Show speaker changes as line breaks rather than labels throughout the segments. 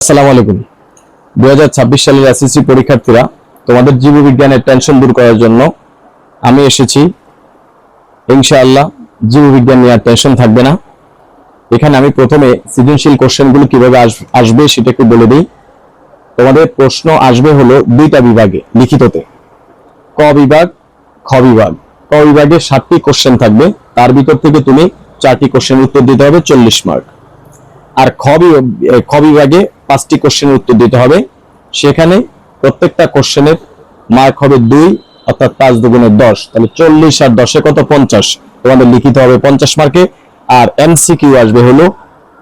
আসসালামু আলাইকুম। 2026 সালের এসএসসি পরীক্ষার্থীরা, তোমাদের জীববিজ্ঞানের টেনশন দূর করার জন্য আমি এসেছি। ইনশাআল্লাহ জীববিজ্ঞান নিয়ে আর টেনশন থাকবে না। এখানে আমি প্রথমে সৃজনশীল কোশ্চেনগুলো কিভাবে আসবে সেটা একটু বলে দিই। তোমাদের প্রশ্ন আসবে হলো দুইটা বিভাগে লিখিততে, ক বিভাগ, খ বিভাগ। ক বিভাগে 7টি কোশ্চেন থাকবে, তার ভিতর থেকে তুমি 4টি কোশ্চেনের উত্তর দিতে হবে 40 মার্ক। আর খ বিভাগে 5টি কোশ্চেনের উত্তর দিতে হবে, সেখানে প্রত্যেকটা কোশ্চেনের মার্ক হবে 2, অর্থাৎ 5 দুগুণে 10, তাহলে 40 আর 10 কত 50। তোমাদের লিখিত হবে 50 মার্কে, আর এমসিকিউ আসবে হলো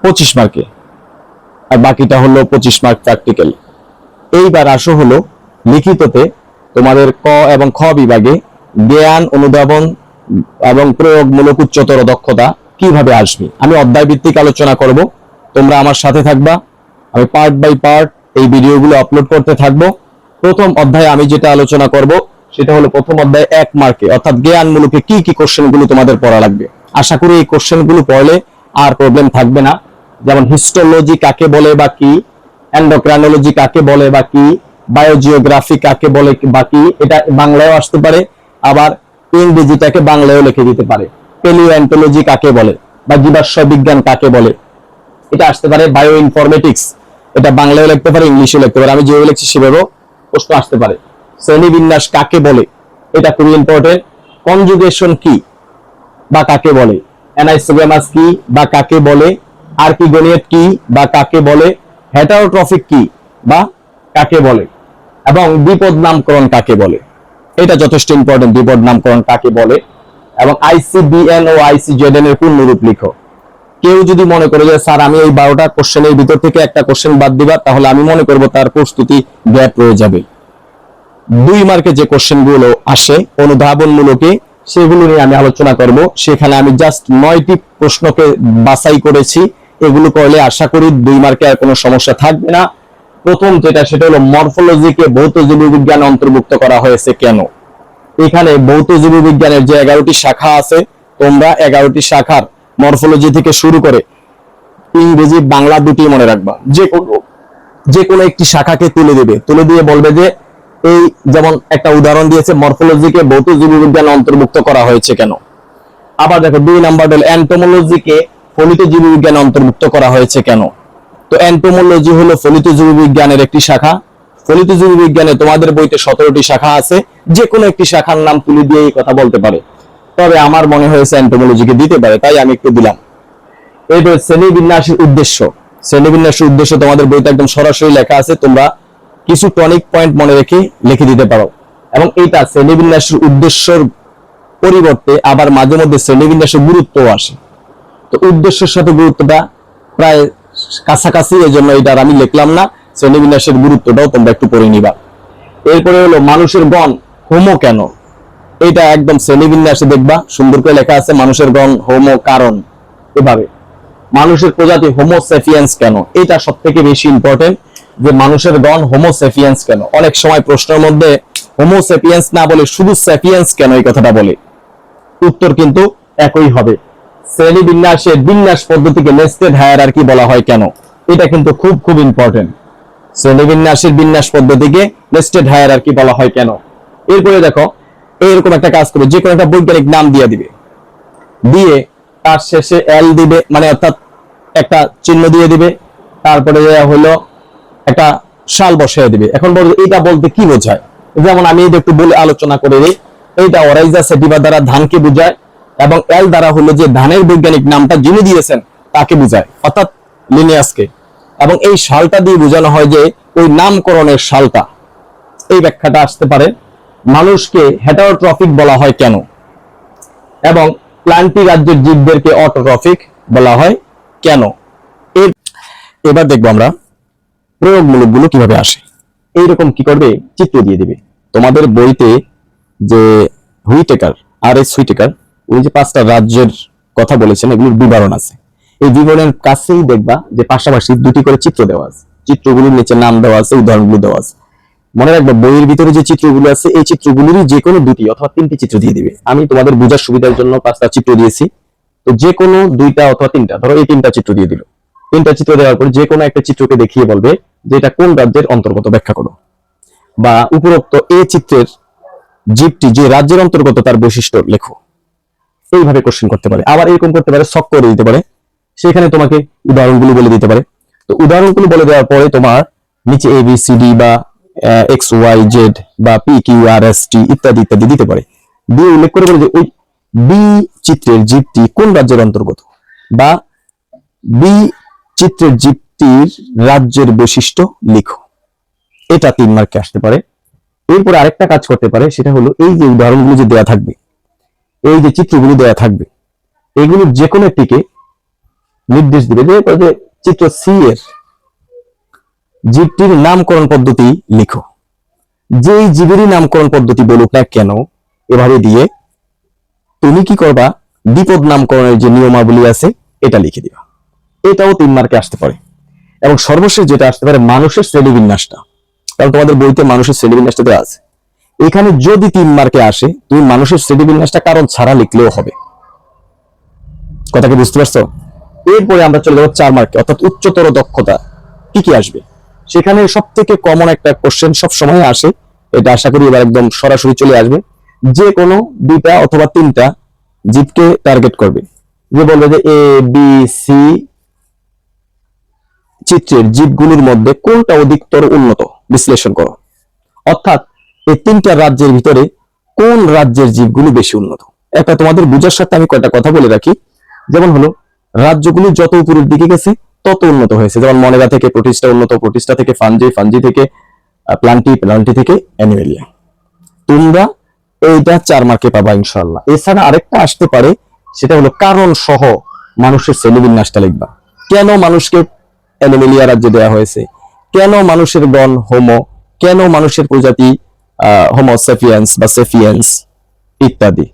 25 মার্কে, আর বাকিটা হলো 25 মার্ক প্র্যাকটিক্যাল। এইবার আসো হলো লিখিততে তোমাদের ক এবং খ বিভাগে জ্ঞান, অনুধাবন এবং প্রয়োগমূলক উচ্চতর দক্ষতা কিভাবে আসবে আমি অধ্যায় ভিত্তিক আলোচনা করব। তোমরা আমার সাথে থাকবা, আমি পার্ট বাই পার্ট এই ভিডিওগুলো আপলোড করতে থাকবো। প্রথম অধ্যায়ে আমি যেটা আলোচনা করব সেটা হলো প্রথম অধ্যায়ে 1 মার্কে, অর্থাৎ জ্ঞানমূলকে কি কি কোশ্চেনগুলো তোমাদের পড়া লাগবে। আশা করি এই কোশ্চেনগুলো পড়লে আর প্রবলেম থাকবে না। যেমন হিস্টোলজি কাকে বলে বা কি, এন্ডোক্রাইনোলজি কাকে বলে বা কি, বায়োজিওগ্রাফি কাকে বলে বা কি, এটা বাংলায়ও আসতে পারে, আবার ইংরেজিটাকে বাংলায়ও লিখে দিতে পারে। প্যালিওএন্টোলজি কাকে বলে বা জীবাশ্ম বিজ্ঞান কাকে বলে, এটা আসতে পারে। বায়ো ইনফরমেটিক্স, এটা বাংলায় লিখতে পারে, ইংলিশেও লিখতে পারে, আমি যেভাবে লিখছি সেভাবেও প্রশ্ন আসতে পারে। শ্রেণীবিন্যাস কাকে বলে, এটা খুবই ইম্পর্টেন্ট। কনজুগেশন কি বা কাকে বলে, অ্যানাইসোগ্রামাস কি বা কাকে বলে, আর্কিগোনিয়েট কি বা কাকে বলে, হেটারোট্রফিক কি বা কাকে বলে, এবং দ্বিপদ নামকরণ কাকে বলে, এটা যথেষ্ট ইম্পর্টেন্ট। দ্বিপদ নামকরণ কাকে বলে, এবং আইসিবিএন ও আইসিজেডএন এর পূর্ণরূপ লিখো। কেউ যদি মনে করে যে স্যার আমি এই 12টা কোশ্চেনের ভিতর থেকে একটা কোশ্চেন বাদ দিবা, তাহলে আমি মনে করব তার প্রস্তুতি গ্যাপ রয়ে যাবে। 2 মার্কে যে কোশ্চেনগুলো আসে অনুধাবনমূলকে, সেগুলো নিয়ে আমি আলোচনা করব। সেখানে আমি জাস্ট 9টি প্রশ্নকে বাছাই করেছি। এগুলো করলে আশা করি 2 মার্কে আর কোনো সমস্যা থাকবে না। প্রথম যেটা, সেটা হলো মরফোলজিকে ভৌত জীববিজ্ঞানে অন্তর্ভুক্ত করা হয়েছে কেন। এখানে ভৌত জীববিজ্ঞানের যে 11টি শাখা আছে, তোমরা 11টি শাখার মরফোলজি থেকে শুরু করে ইংরেজি বাংলা দুটি মনে রাখবা। যে কোনো একটি শাখাকে তুলে দিয়ে বলবে যে এই, যেমন একটা উদাহরণ দিয়েছে, মরফোলজিকে ভৌত জীববিজ্ঞানে অন্তর্ভুক্ত করা হয়েছে কেন। আবার দেখো 2 নাম্বার হলো এন্টোমোলজিকে ফলিত জীববিজ্ঞানে অন্তর্ভুক্ত করা হয়েছে কেন। তো এন্টোমোলজি হলো ফলিত জীববিজ্ঞানের একটি শাখা। ফলিত জীববিজ্ঞানে তোমাদের বইতে 17টি শাখা আছে, যে কোনো একটি শাখার নাম তুলে দিয়ে এই কথা বলতে পারে, তবে আমার মনে হয়েছে এন্টোমোলজিকে দিতে পারে, তাই আমি একটু দিলাম। এরপর শ্রেণীবিন্যাসের উদ্দেশ্য। শ্রেণীবিন্যাসের উদ্দেশ্য তোমাদের বইতে একদম সরাসরি লেখা আছে, তোমরা কিছু টনিক পয়েন্ট মনে রেখে লিখে দিতে পারো। এবং এইটা শ্রেণীবিন্যাসের উদ্দেশ্যের পরিবর্তে আবার মাঝে মধ্যে শ্রেণীবিন্যাসের গুরুত্বও আসে। তো উদ্দেশ্যের সাথে গুরুত্বটা প্রায় কাছাকাছি, এই জন্য এটা আমি লিখলাম না। শ্রেণীবিন্যাসের গুরুত্বটাও তোমরা একটু পড়ে নিবা। এরপরে হলো মানুষের গণ হোমো কেন। এটা একদম শ্রেণীবিন্যাসে দেখবা সুন্দর করে লেখা আছে, মানুষের গণ হোমো কারণ। এভাবে মানুষের প্রজাতি হোমো সেপিয়েন্স কেন, এটা সব থেকে বেশি ইম্পর্টেন্ট, যে মানুষের গণ হোমো সেপিয়েন্স কেন। অনেক সময় প্রশ্নের মধ্যে হোমো সেপিয়েন্স না বলে শুধু সেপিয়েন্স কেন এই কথাটা বলে, উত্তর কিন্তু একই হবে। শ্রেণীবিন্যাসের বিন্যাস পদ্ধতিকে নেস্টেড হায়ারার্কি বলা হয় কেন, এটা কিন্তু খুব খুব ইম্পর্টেন্ট। শ্রেণীবিন্যাসের বিন্যাস পদ্ধতিকে নেস্টেড হায়ারার্কি বলা হয় কেন। এরপরে দেখো, এরকম একটা কাজ করবে, যে কোনো একটা বৈজ্ঞানিক নাম দিয়ে তার শেষে এল দিবে, মানে অর্থাৎ একটা চিহ্ন দিয়ে দিবে, তারপরে হলো একটা সাল বসিয়ে দিবে। এখন বলবো এটা বলতে কি বোঝায়। যেমন আমি একটু বলে আলোচনা করে দিই। এইটা অরাইজা সেটিভা দ্বারা ধানকে বোঝায়, এবং এল দ্বারা হলো যে ধানের বৈজ্ঞানিক নামটা যিনি দিয়েছেন তাকে বোঝায়, অর্থাৎ লিনিয়াসকে। এবং এই সালটা দিয়ে বোঝানো হয় যে ওই নামকরণের সালটা। এই ব্যাখ্যাটা আসতে পারে। মানুষকে হেটারোট্রফিক বলা হয় কেন, এবং প্লান্টি রাজ্যের জীবদেরকে অটোট্রফিক বলা হয় কেন। এবার দেখবো আমরা প্রয়োগমূলক গুলো কিভাবে আসে। এইরকম কি করবে, চিত্র দিয়ে দিবে। তোমাদের বইতে যে হুইটেকার, হুইটেকার, উনি যে 5টা রাজ্যের কথা বলেছেন, এগুলোর বিবরণ আছে। এই বিবরণের কাছেই দেখবা যে পাশাপাশি 2টি করে চিত্র দেওয়া আছে। চিত্রগুলোর নিচে নাম দেওয়া আছে, উদাহরণগুলো দেওয়া আছে। মনে রাখবা বইয়ের ভিতরে যে চিত্রগুলো আছে, এই চিত্রগুলোরই যে কোনো 2টি অথবা 3টি চিত্র দিয়ে দিবে। আমি তোমাদের বোঝার সুবিধার জন্য 5টা চিত্র দিয়েছি, তো যে কোনো 2টা অথবা 3টা, ধরো এই 3টা চিত্র দিয়ে দিল। 3টা চিত্র দেওয়ার পর যে কোনো একটা চিত্রকে দেখিয়ে বলবে যে এটা কোন রাজ্যের অন্তর্গত ব্যাখ্যা করো। বা উপরোক্ত এ চিত্রের জীবটি যে রাজ্যের অন্তর্গত তার বৈশিষ্ট্য লেখো। এইভাবে কোশ্চেন করতে পারে। আবার এরকম করতে পারে, ছক করে দিতে পারে, সেখানে তোমাকে উদাহরণগুলো বলে দিতে পারে। তো উদাহরণগুলো বলে দেওয়ার পরে তোমার নিচে এ বি সি ডি বা এক্স ওয়াই জেড বা P Q R S T ইত্যাদি ইত্যাদি দিতে পারে, দিয়ে উল্লেখ করে বলে যে ওই বি চিত্রের জীবটি কোন রাজ্যের অন্তর্গত, বা বি চিত্রের জীবটির রাজ্যের বৈশিষ্ট্য লিখো। এটা 3 মার্কে আসতে পারে। এরপরে আরেকটা কাজ করতে পারে, সেটা হলো এই যে উদাহরণগুলো যে দেওয়া থাকবে, এই যে চিত্রগুলো দেওয়া থাকবে, এগুলোর যে কোনো একটিকে নির্দেশ দিবে যে চিত্র সি এর জীবটির নামকরণ পদ্ধতি লিখো। যেই জীবেরই নামকরণ পদ্ধতি বলুক না কেন, এভাবে দিয়ে তুমি কি করবা, দ্বিপদ নামকরণের যে নিয়মাবলী আছে এটা লিখে দিবা। এটাও 3 মার্কে আসতে পারে। এবং সর্বশেষ যেটা আসতে পারে, মানুষের শ্রেণীবিন্যাসটা, কারণ তোমাদের বইতে মানুষের শ্রেণীবিন্যাসটা দেওয়া আছে। এখানে যদি 3 মার্কে আসে, তুমি মানুষের শ্রেণীবিন্যাসটা কারণ ছাড়া লিখলেও হবে। কথা কি বুঝতে পারছো? এরপরে আমরা চলে যাবো 4 মার্কে, অর্থাৎ উচ্চতর দক্ষতা কি কি আসবে। সেখানে সব থেকে কমন একটা কোশ্চেন সব সময় আসে, এটা আশা করি এবার একদম সরাসরি চলে আসবে। যে কোনো 2টা অথবা 3টা জীবকে টার্গেট করবে, যে বলবে যে এ বি সি চিত্রের জীবগুলোর মধ্যে কোনটা অধিকতর উন্নত বিশ্লেষণ করো। অর্থাৎ এই 3টা রাজ্যের ভিতরে কোন রাজ্যের জীবগুলো বেশি উন্নত। একটা তোমাদের বুঝার সাথে আমি কয়টা কথা বলে রাখি। যেমন হলো, রাজ্যগুলো যত উপরের দিকে গেছে তত উন্নত হয়েছে। যেমন মনেরা থেকে প্রোটিস্টা উন্নত, প্রোটিস্টা থেকে ফানজি, ফানজি থেকে প্লান্টি, প্লান্টি থেকে অ্যানিমেলিয়া। তোমরা এইটা 4 মার্কে পাবা ইনশাআল্লাহ। এছাড়া আরেকটা আসতে পারে, সেটা হলো কারণ সহ মানুষের শ্রেণীবিন্যাসটা লিখবা। কেন মানুষকে অ্যানিমেলিয়া রাজ্যে দেওয়া হয়েছে, কেন মানুষের গণ হোমো, কেন মানুষের প্রজাতি হোমো সেপিয়েন্স বা সেফিয়েন্স ইত্যাদি।